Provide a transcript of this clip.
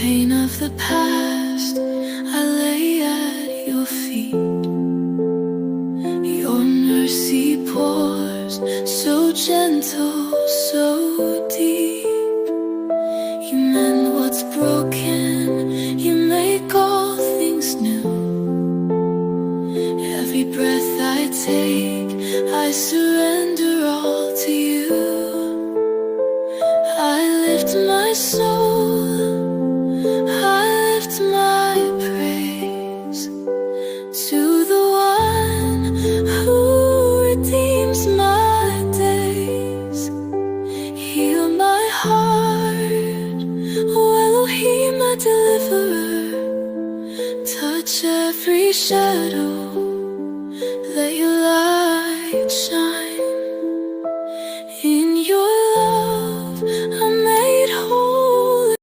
pain of the past, I lay at your feet. Your mercy pours, so gentle, so deep. You mend what's broken, you make all things new. Every breath I take, I surrender all to you. I lift my soul, I lift my praise to the one who redeems my days. Heal my heart, oh Elohim, my deliverer. Touch every shadow,